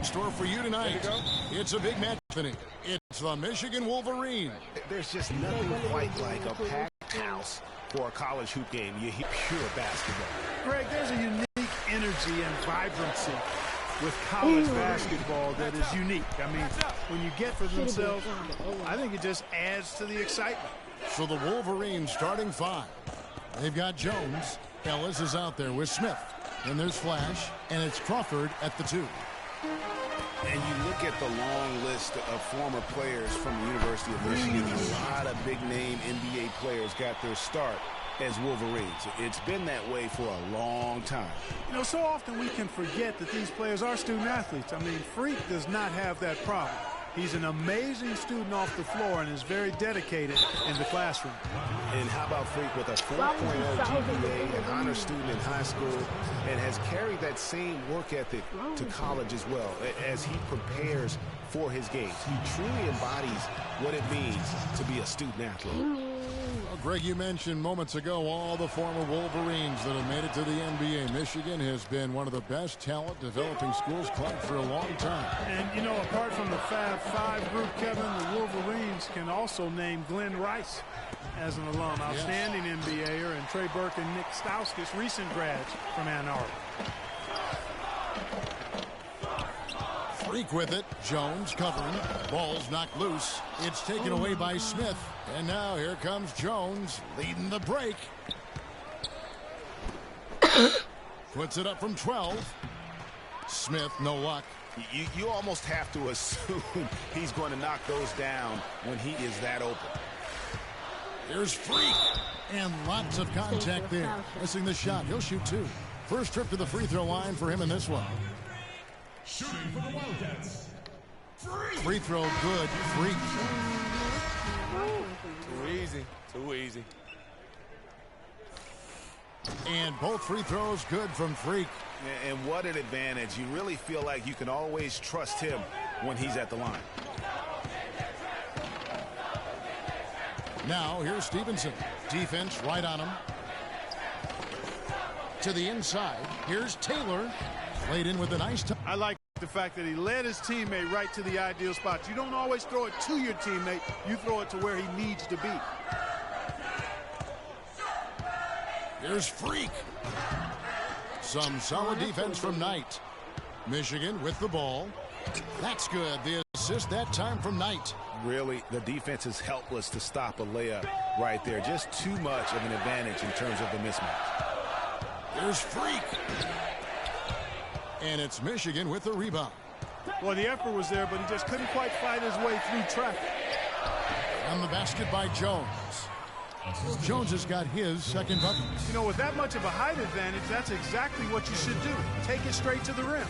Store for you tonight. It's a big match tonight. It's the Michigan Wolverines. There's just nothing quite like a packed house for a college hoop game. You hear pure basketball. Greg, there's a unique energy and vibrancy with college basketball that is unique. I mean, when you get for themselves, I think it just adds to the excitement. So the Wolverines starting five. They've got Jones. Ellis is out there with Smith. And there's Flash, and it's Crawford at the 2. And you look at the long list of former players from the University of Michigan. A lot of big-name NBA players got their start as Wolverines. It's been that way for a long time. You know, so often we can forget that these players are student athletes. I mean, Freak does not have that problem. He's an amazing student off the floor and is very dedicated in the classroom. And how about Freak with a 4.0 GPA, an honor student in high school, and has carried that same work ethic to college as well as he prepares for his games. He truly embodies what it means to be a student athlete. Well, Greg, you mentioned moments ago all the former Wolverines that have made it to the NBA. Michigan has been one of the best talent developing schools club for a long time. And, you know, apart from the Fab Five group, Kevin, the Wolverines can also name Glenn Rice as an alum, outstanding NBAer, and Trey Burke and Nick Stauskas, recent grads from Ann Arbor. Freak with it. Jones covering. Ball's knocked loose. It's taken away by Smith. And now here comes Jones leading the break. Puts it up from 12. Smith, no luck. You almost have to assume he's going to knock those down when he is that open. Here's Freak. And lots of contact there. Missing the shot. He'll shoot 2. First trip to the free throw line for him in this one. Shooting for the Wildcats. Free throw good. Freak. Too easy. Too easy. And both free throws good from Freak. And what an advantage. You really feel like you can always trust him when he's at the line. Now here's Stevenson. Defense right on him. To the inside. Here's Taylor. Played in with a nice time. I like the fact that he led his teammate right to the ideal spot. You don't always throw it to your teammate. You throw it to where he needs to be. Here's Freak. Some solid defense from Knight. Michigan with the ball. That's good. The assist that time from Knight. Really, the defense is helpless to stop a layup right there. Just too much of an advantage in terms of the mismatch. Here's Freak. And it's Michigan with the rebound. Well, the effort was there, but he just couldn't quite fight his way through traffic. On the basket by Jones. Jones has got his second bucket. You know, with that much of a height advantage, that's exactly what you should do. Take it straight to the rim.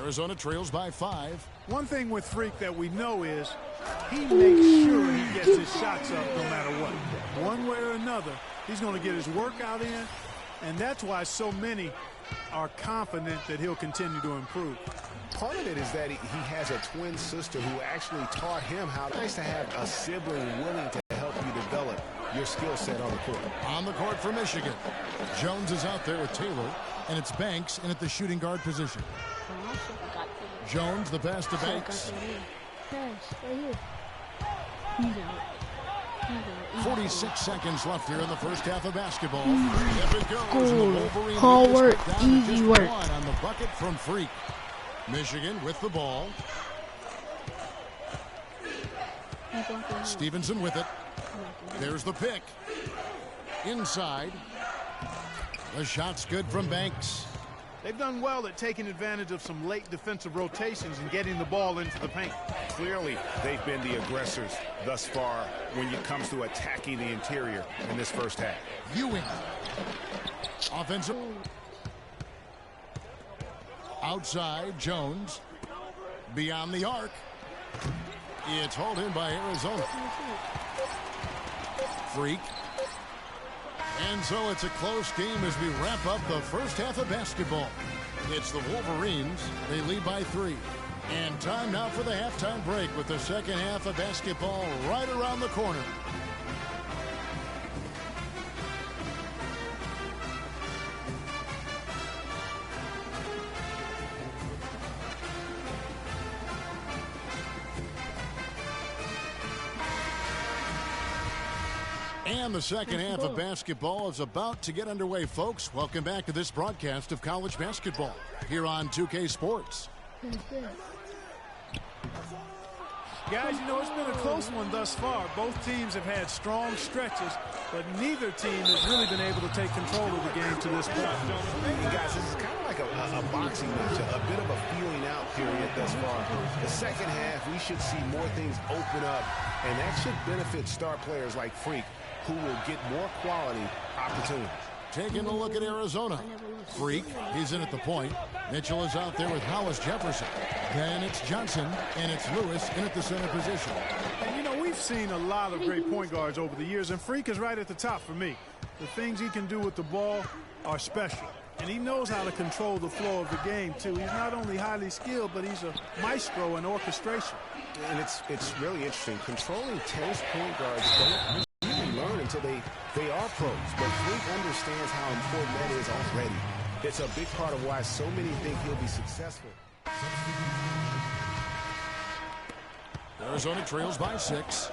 Arizona trails by 5. One thing with Freak that we know is he makes sure he gets his shots up no matter what. One way or another, he's going to get his workout in, and that's why so many are confident that he'll continue to improve. Part of it is that he has a twin sister who actually taught him how nice to have a sibling willing to help you develop your skill set on the court. On the court for Michigan. Jones is out there with Taylor, and it's Banks in at the shooting guard position. Jones, the pass to Banks. 46 seconds left here in the first half of basketball. If it goes, the Wolverines Hard work, easy work. One on the bucket from Freak. Michigan with the ball. Stevenson with it. There's the pick. Inside. The shot's good from Banks. They've done well at taking advantage of some late defensive rotations and getting the ball into the paint. Clearly, they've been the aggressors thus far when it comes to attacking the interior in this first half. Ewing. Offensive. Outside, Jones. Beyond the arc. It's hauled in by Arizona. Freak. And so it's a close game as we wrap up the first half of basketball. It's the Wolverines. They lead by 3. And time now for the halftime break with the second half of basketball right around the corner. And the second half of basketball is about to get underway, folks. Welcome back to this broadcast of college basketball here on 2K Sports. Guys, you know, it's been a close one thus far. Both teams have had strong stretches, but neither team has really been able to take control of the game to this point. Hey guys, this is kind of like a boxing match, a bit of a feeling out period thus far. The second half, we should see more things open up, and that should benefit star players like Freak, who will get more quality opportunities. Taking a look at Arizona. Freak, he's in at the point. Mitchell is out there with Hollis Jefferson. Then it's Johnson, and it's Lewis in at the center position. And, you know, we've seen a lot of great point guards over the years, and Freak is right at the top for me. The things he can do with the ball are special. And he knows how to control the flow of the game, too. He's not only highly skilled, but he's a maestro in orchestration. And it's really interesting. Controlling 10 point guards don't learn until they are pros, but Freak understands how important that is already. It's a big part of why so many think he'll be successful. Arizona trails by 6.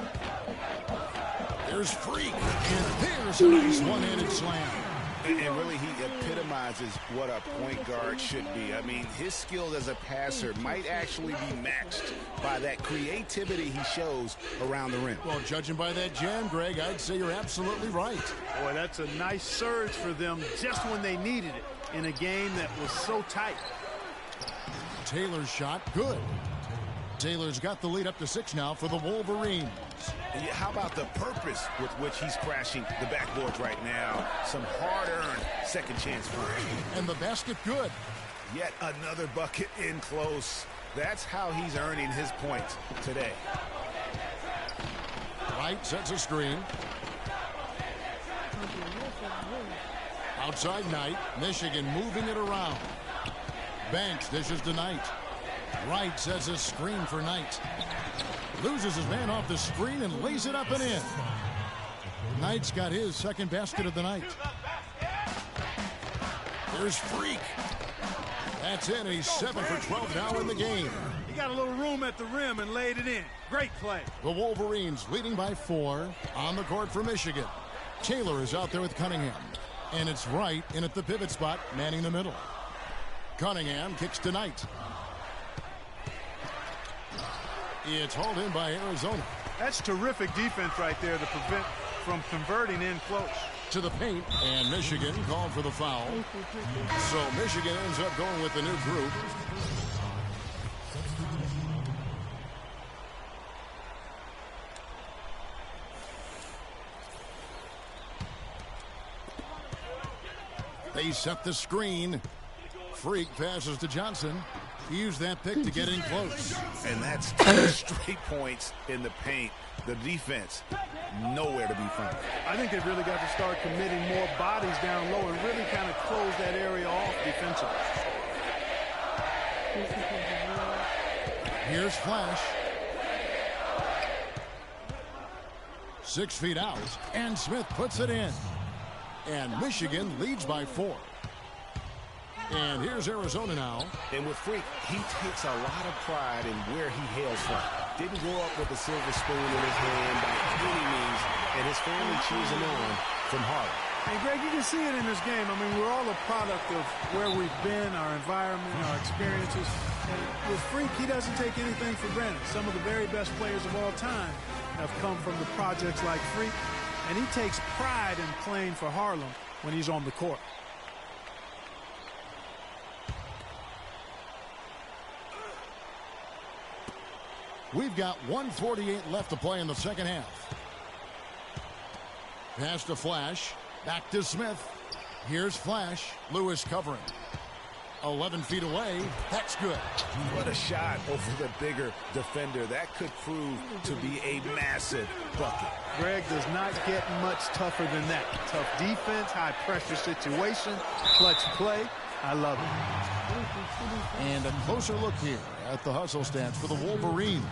There's Freak, and there's a nice one-handed slam. And really, he epitomizes what a point guard should be. I mean, his skill as a passer might actually be matched by that creativity he shows around the rim. Well, judging by that jam, Greg, I'd say you're absolutely right. Boy, that's a nice surge for them just when they needed it in a game that was so tight. Taylor's shot, good. Taylor's got the lead up to 6 now for the Wolverines. How about the purpose with which he's crashing the backboards right now? Some hard-earned second chance for him. And the basket good. Yet another bucket in close. That's how he's earning his points today. Wright sets a screen. Outside Knight. Michigan moving it around. Banks dishes to Knight. Wright sets a screen for Knight. Loses his man off the screen and lays it up and in. Knight's got his second basket of the night. There's Freak. That's in. He's 7 for 12 now in the game. He got a little room at the rim and laid it in. Great play. The Wolverines leading by 4 on the court for Michigan. Taylor is out there with Cunningham. And it's Wright in at the pivot spot, manning the middle. Cunningham kicks to Knight. It's hauled in by Arizona. That's terrific defense right there to prevent from converting in close. To the paint, and Michigan called for the foul. So Michigan ends up going with the new group. They set the screen. Freak passes to Johnson. He used that pick to get in close. And that's 2 straight points in the paint. The defense, nowhere to be found. I think they've really got to start committing more bodies down low and really kind of close that area off defensively. Here's Flash. 6 feet out, and Smith puts it in. And Michigan leads by 4. And here's Arizona now. And with Freak, he takes a lot of pride in where he hails from. Didn't grow up with a silver spoon in his hand by any means, and his family cheers him on from Harlem. And Greg, you can see it in this game. I mean, we're all a product of where we've been, our environment, our experiences. And with Freak, he doesn't take anything for granted. Some of the very best players of all time have come from the projects like Freak, and he takes pride in playing for Harlem when he's on the court. We've got 1:48 left to play in the second half. Pass to Flash. Back to Smith. Here's Flash. Lewis covering. 11 feet away. That's good. What a shot over the bigger defender. That could prove to be a massive bucket. Greg does not get much tougher than that. Tough defense, high pressure situation, clutch play. I love it. And a closer look here at the hustle stance for the Wolverines.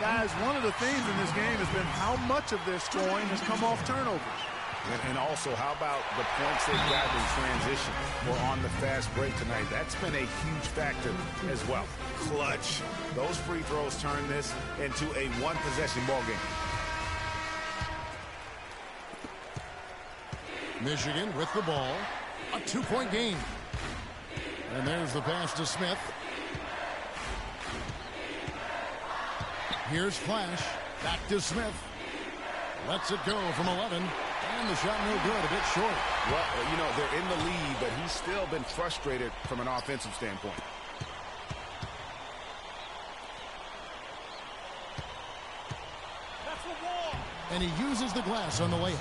Guys, one of the themes in this game has been how much of their scoring has come off turnovers. And also, how about the points they've gotten in transition or on the fast break tonight? That's been a huge factor as well. Clutch. Those free throws turn this into a one-possession ball game. Michigan with the ball. A 2-point game. And there's the pass to Smith. Here's Flash. Back to Smith. Lets it go from 11. And the shot no good, a bit short. Well, you know, they're in the lead, but he's still been frustrated from an offensive standpoint. That's a wall. And he uses the glass on the layup.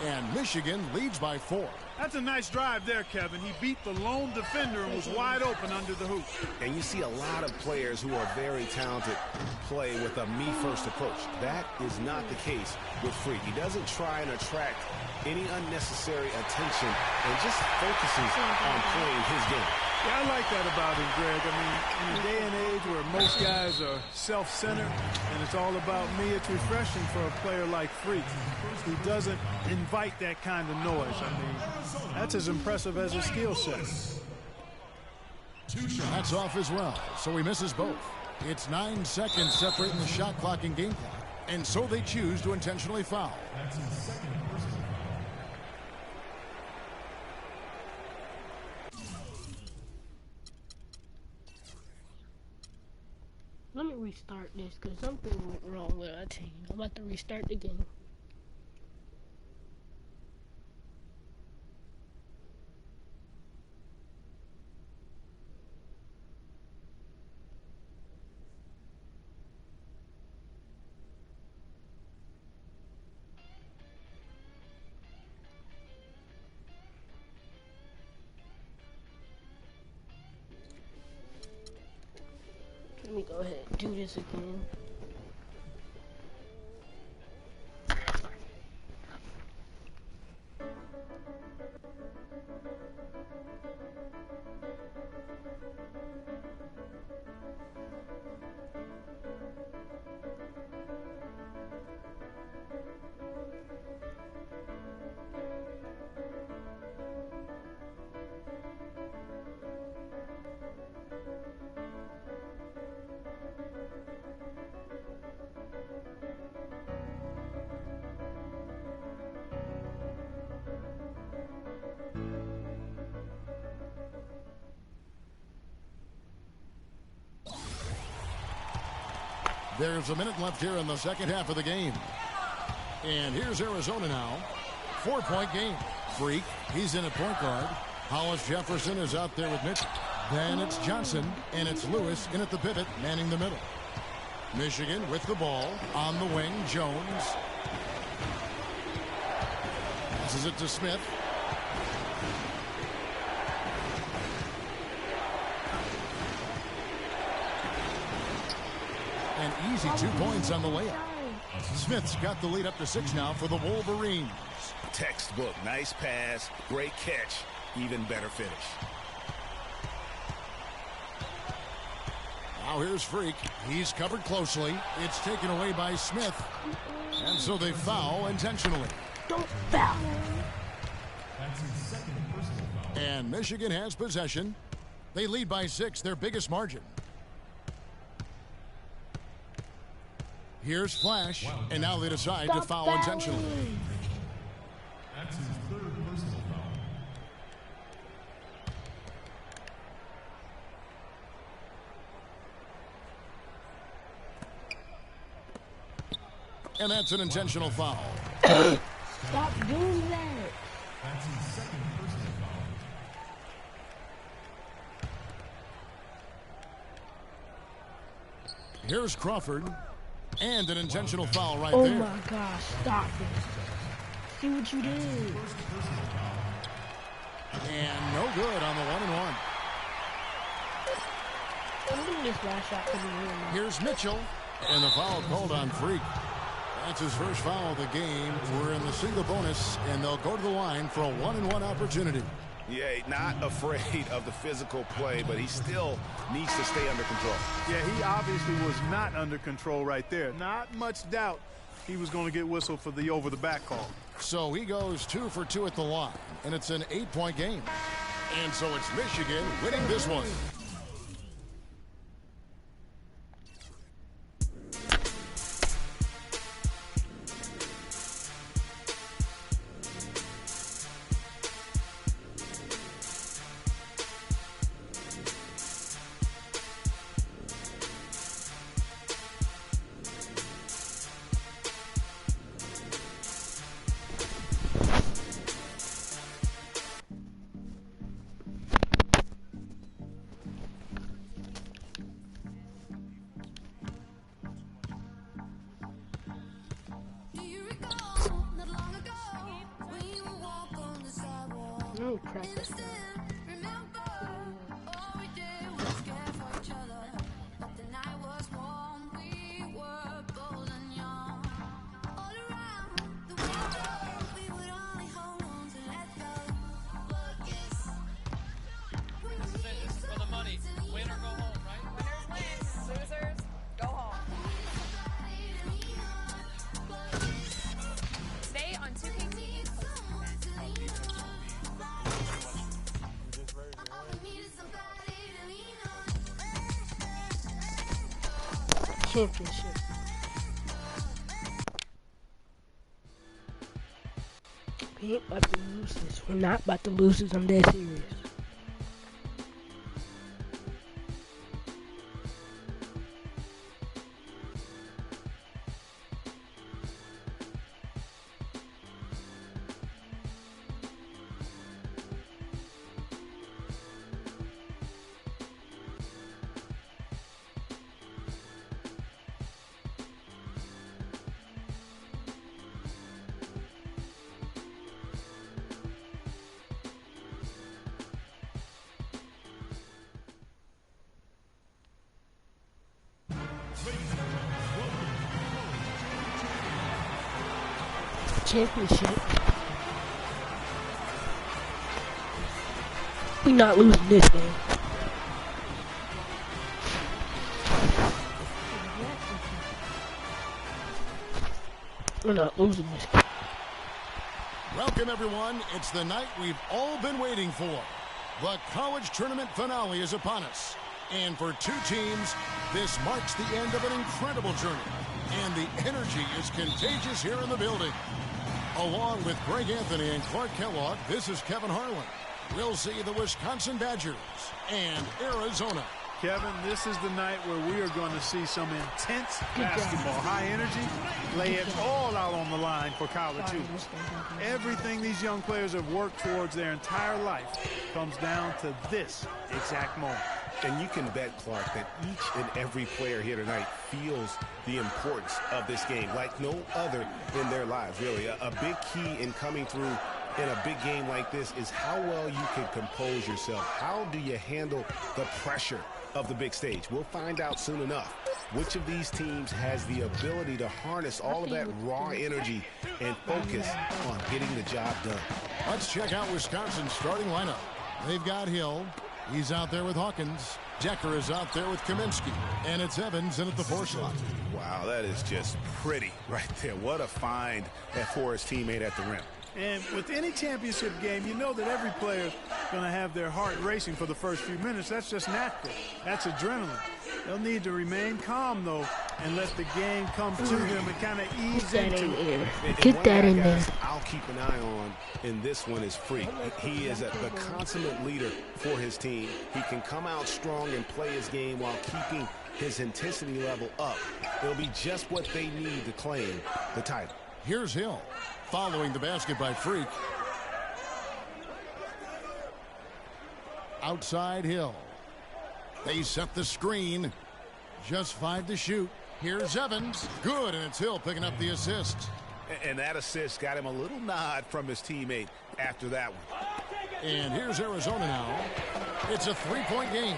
And Michigan leads by 4. That's a nice drive there, Kevin. He beat the lone defender and was wide open under the hoop. And you see a lot of players who are very talented play with a me-first approach. That is not the case with Freak. He doesn't try and attract any unnecessary attention and just focuses on playing his game. Yeah, I like that about him, Greg. I mean, in a day and age where most guys are self-centered and it's all about me, it's refreshing for a player like Freak who doesn't invite that kind of noise. I mean, that's as impressive as his skill set. That's off as well, so he misses both. It's 9 seconds separating the shot clock and game clock, and so they choose to intentionally foul. That's his second personal foul. Let me restart this because something went wrong with our team. I'm about to restart the game. Let me go ahead and do this again. There's a minute left here in the second half of the game. And here's Arizona now. 4-point game. Freak, he's in at point guard. Hollis Jefferson is out there with Mitch. Then it's Johnson, and it's Lewis in at the pivot, manning the middle. Michigan with the ball. On the wing, Jones. Passes it to Smith. An easy 2 points on the layup. Smith's got the lead up to 6 now for the Wolverines. Textbook, nice pass, great catch, even better finish. Now here's Freak. He's covered closely. It's taken away by Smith. And so they foul intentionally. Don't foul. That's his second personal foul. And Michigan has possession. They lead by 6, their biggest margin. Here's Flash, and now they decide to foul intentionally. That's his third personal foul. And that's an intentional foul. Stop doing that. That's his second personal foul. Here's Crawford. And an intentional foul right Oh there. my gosh, stop it. See what you did. And no good on the 1-and-1. I think this last shot could be real. Here's Mitchell. And the foul called on Freak. That's his first foul of the game. We're in the single bonus, and they'll go to the line for a 1-and-1 opportunity. Yeah, not afraid of the physical play, but he still needs to stay under control. Yeah, he obviously was not under control right there. Not much doubt he was going to get whistled for the over-the-back call. So he goes 2 for 2 at the line, and it's an 8-point game. And so it's Michigan winning this one. No practice. Championship. We ain't about to lose this. We're not about to lose this. I'm that serious. Championship. We not losing this game. We're not losing this game. Welcome, everyone. It's the night we've all been waiting for. The college tournament finale is upon us. And for two teams, this marks the end of an incredible journey. And the energy is contagious here in the building. Along with Greg Anthony and Clark Kellogg, this is Kevin Harlan. We'll see the Wisconsin Badgers and Arizona. Kevin, this is the night where we are going to see some intense basketball. High energy, lay it all out on the line for college hoops. Everything these young players have worked towards their entire life comes down to this exact moment. And you can bet, Clark, that each and every player here tonight feels the importance of this game like no other in their lives, really. A big key in coming through in a big game like this is how well you can compose yourself. How do you handle the pressure of the big stage? We'll find out soon enough which of these teams has the ability to harness all of that raw energy and focus on getting the job done. Let's check out Wisconsin's starting lineup. They've got Hill. He's out there with Hawkins. Decker is out there with Kaminsky. And it's Evans in at the 4 slot. Wow, that is just pretty right there. What a find for his teammate at the rim. And with any championship game, you know that every player is going to have their heart racing for the first few minutes. That's just natural. That's adrenaline. They'll need to remain calm, though, and let the game come to them and kind of ease into it. Get that in there. I'll keep an eye on in this one is Freak. He is the consummate leader for his team. He can come out strong and play his game while keeping his intensity level up. It'll be just what they need to claim the title. Here's Hill, following the basket by Freak. Outside Hill. They set the screen. Just 5 to shoot. Here's Evans. Good, and it's Hill picking up the assist. And that assist got him a little nod from his teammate after that one. And here's Arizona now. It's a 3-point game.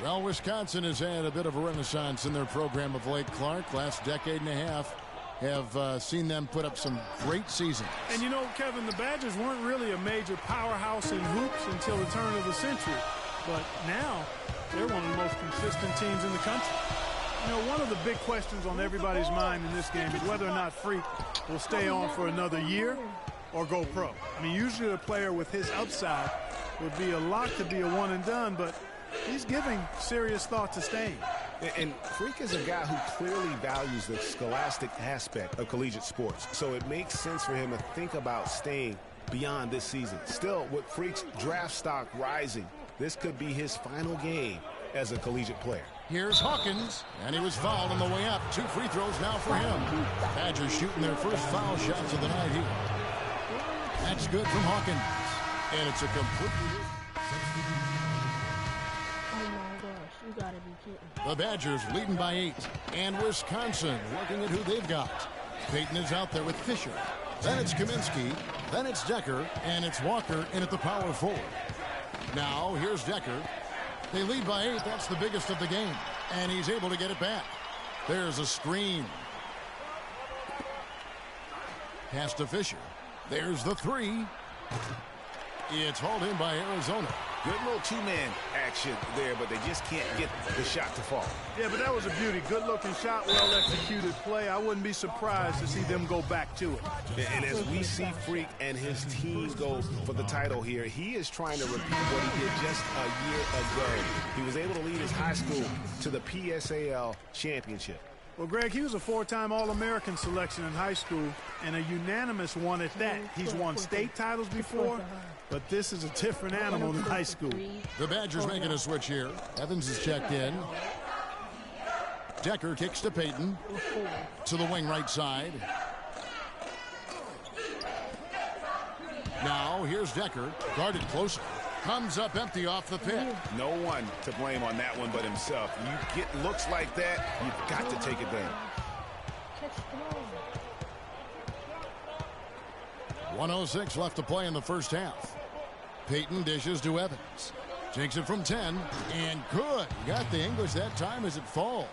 Well, Wisconsin has had a bit of a renaissance in their program of late, Clark. Last decade and a half, have seen them put up some great seasons. And you know, Kevin, the Badgers weren't really a major powerhouse in hoops until the turn of the century. But now, they're one of the most consistent teams in the country. You know, one of the big questions on everybody's mind in this game is whether or not Freak will stay on for another year or go pro. I mean, usually a player with his upside would be a lock to be a one and done, but he's giving serious thought to staying. And Freak is a guy who clearly values the scholastic aspect of collegiate sports, so it makes sense for him to think about staying beyond this season. Still, with Freak's draft stock rising, this could be his final game as a collegiate player. Here's Hawkins, and he was fouled on the way up. 2 free throws now for him. Badgers shooting their first foul shots of the night here. That's good from Hawkins, and it's a complete... You gotta be kidding. The Badgers leading by 8. And Wisconsin looking at who they've got. Peyton is out there with Fisher. Then it's Kaminsky. Then it's Decker. And it's Walker in at the power forward. Now here's Decker. They lead by 8. That's the biggest of the game. And he's able to get it back. There's a screen. Pass to Fisher. There's the 3. It's hauled in by Arizona. Good little two-man action there, but they just can't get the shot to fall. Yeah, but that was a beauty. Good-looking shot, well-executed play. I wouldn't be surprised to see them go back to it. And as we see Freak and his team go for the title here, he is trying to repeat what he did just a year ago. He was able to lead his high school to the PSAL championship. Well, Greg, he was a 4-time All-American selection in high school and a unanimous one at that. He's won state titles before, but this is a different animal than high school. The Badgers making a switch here. Evans is checked in. Decker kicks to Peyton. To the wing right side. Now here's Decker. Guarded closer. Comes up empty off the pick. No one to blame on that one but himself. You get looks like that, you've got to take advantage. 1:06 left to play in the first half. Peyton dishes to Evans. Takes it from 10, and good. Got the English that time as it falls.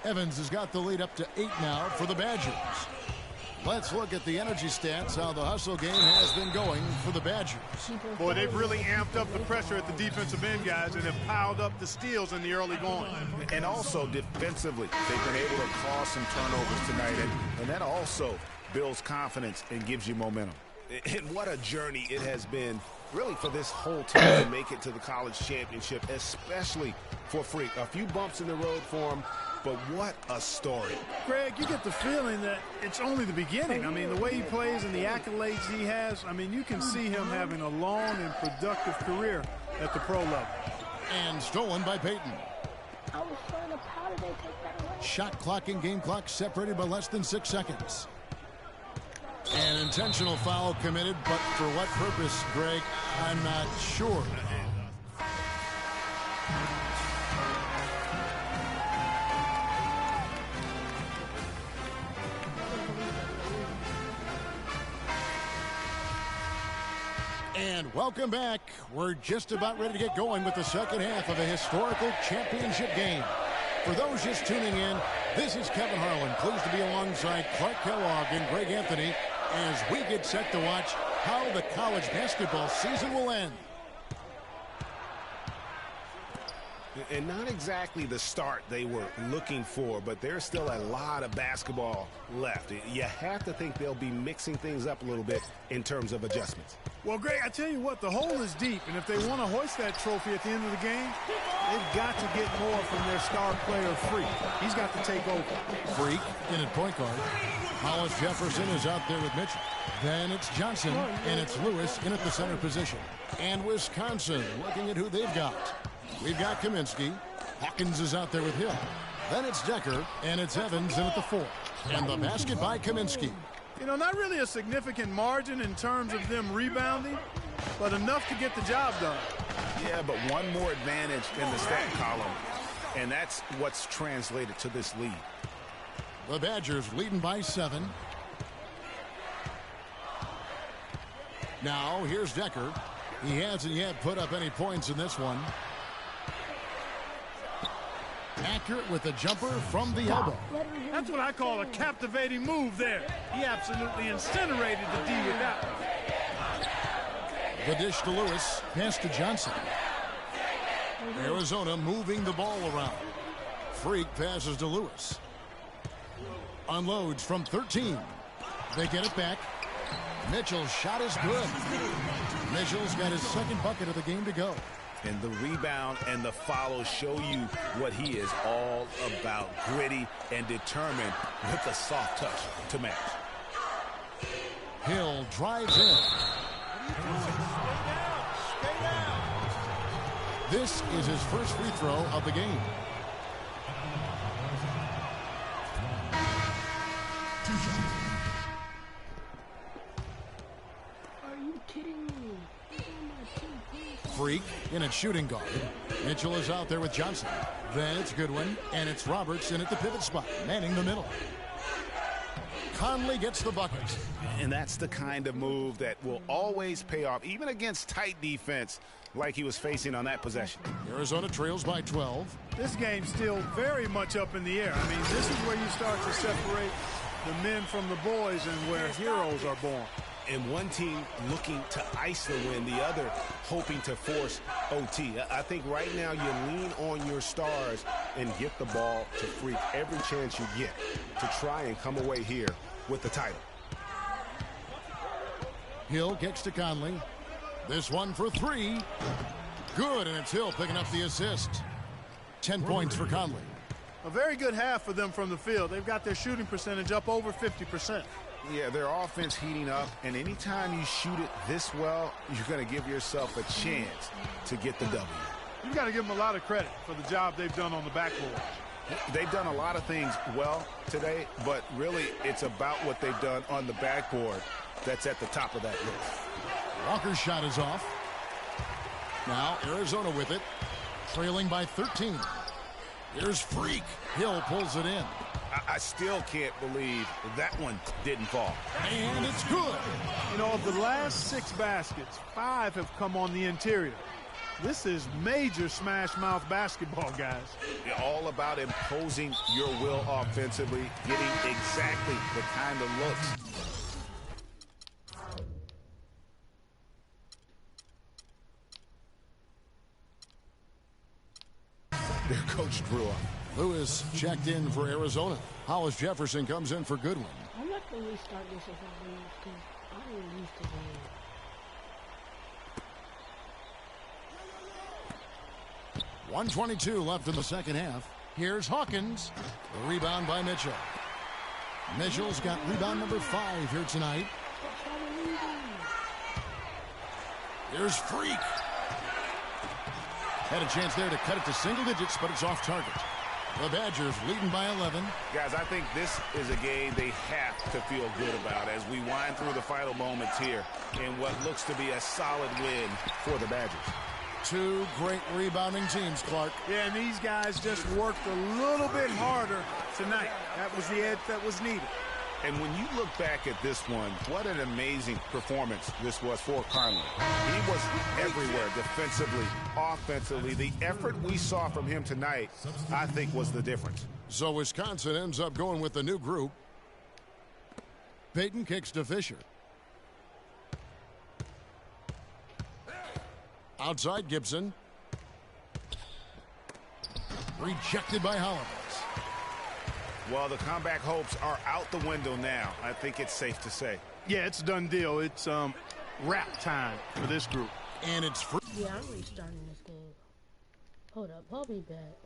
Evans has got the lead up to 8 now for the Badgers. Let's look at the energy stats, how the hustle game has been going for the Badgers. Boy, they've really amped up the pressure at the defensive end, guys, and have piled up the steals in the early going. And also defensively, they've been able to cause some turnovers tonight, and that also builds confidence and gives you momentum. And what a journey it has been, really, for this whole team to make it to the college championship, especially for Freak. A few bumps in the road for him, but what a story. Greg, you get the feeling that it's only the beginning. I mean, the way he plays and the accolades he has, I mean, you can see him having a long and productive career at the pro level. And stolen by Peyton. I was trying to how did they take that away? Shot clock and game clock separated by less than 6 seconds. An intentional foul committed, but for what purpose, Greg, I'm not sure. And welcome back. We're just about ready to get going with the second half of a historical championship game. For those just tuning in, this is Kevin Harlan, pleased to be alongside Clark Kellogg and Greg Anthony as we get set to watch how the college basketball season will end. And not exactly the start they were looking for, but there's still a lot of basketball left. You have to think they'll be mixing things up a little bit in terms of adjustments. Well, Greg, I tell you what, the hole is deep, and if they want to hoist that trophy at the end of the game, they've got to get more from their star player, Freak. He's got to take over. Freak in at point guard. Hollis Jefferson is out there with Mitchell. Then it's Johnson, and it's Lewis in at the center position. And Wisconsin looking at who they've got. We've got Kaminsky. Hawkins is out there with Hill. Then it's Decker, and it's Evans in at the 4. And the basket by Kaminsky. You know, not really a significant margin in terms of them rebounding, but enough to get the job done. Yeah, but one more advantage in the stat column, and that's what's translated to this lead. The Badgers leading by 7. Now, here's Decker. He hasn't yet put up any points in this one. Accurate with the jumper from the elbow. That's what I call a captivating move there. He absolutely incinerated the D with that one. The dish to Lewis, pass to Johnson. Arizona moving the ball around. Freak passes to Lewis. Unloads from 13. They get it back. Mitchell's shot is good. Mitchell's got his second bucket of the game to go. And the rebound and the follow show you what he is all about. Gritty and determined with a soft touch to match. Hill drives in. This is his first free throw of the game. Are you kidding me? Freak in at shooting guard. Mitchell is out there with Johnson. Then it's Goodwin, and it's Robertson at the pivot spot, manning the middle. Conley gets the bucket. And that's the kind of move that will always pay off, even against tight defense like he was facing on that possession. Arizona trails by 12. This game's still very much up in the air. I mean, this is where you start to separate the men from the boys and where heroes are born. And one team looking to ice the win, the other hoping to force OT. I think right now you lean on your stars and get the ball to Freak every chance you get to try and come away here with the title. Hill kicks to Conley. This one for three. Good, and it's Hill picking up the assist. 10 points for Conley. A very good half for them from the field. They've got their shooting percentage up over 50%. Yeah, their offense heating up, and anytime you shoot it this well, you're going to give yourself a chance to get the W. You've got to give them a lot of credit for the job they've done on the backboard. They've done a lot of things well today, but really it's about what they've done on the backboard that's at the top of that list. Walker's shot is off. Now Arizona with it, trailing by 13. Here's Freak. Hill pulls it in. I still can't believe that one didn't fall. And it's good. You know, of the last 6 baskets, 5 have come on the interior. This is major smash mouth basketball, guys. You're all about imposing your will offensively, getting exactly the kind of looks. Their coach drew up. Lewis checked in for Arizona. Hollis Jefferson comes in for Goodwin. I'm not going to restart this if I lose because I didn't lose today. 1:22 left in the second half. Here's Hawkins. The rebound by Mitchell. Mitchell's got rebound number 5 here tonight. Here's Freak. Had a chance there to cut it to single digits, but it's off target. The Badgers leading by 11. Guys, I think this is a game they have to feel good about as we wind through the final moments here in what looks to be a solid win for the Badgers. 2 great rebounding teams, Clark. Yeah, and these guys just worked a little bit harder tonight. That was the edge that was needed. And when you look back at this one, what an amazing performance this was for Conley. He was everywhere defensively, offensively. The effort we saw from him tonight, I think, was the difference. So Wisconsin ends up going with the new group. Peyton kicks to Fisher. Outside Gibson. Rejected by Hollins. Well, the comeback hopes are out the window now. I think it's safe to say. Yeah, it's a done deal. It's wrap time for this group. And it's free. Yeah, I'm restarting this game. Hold up, I'll be back.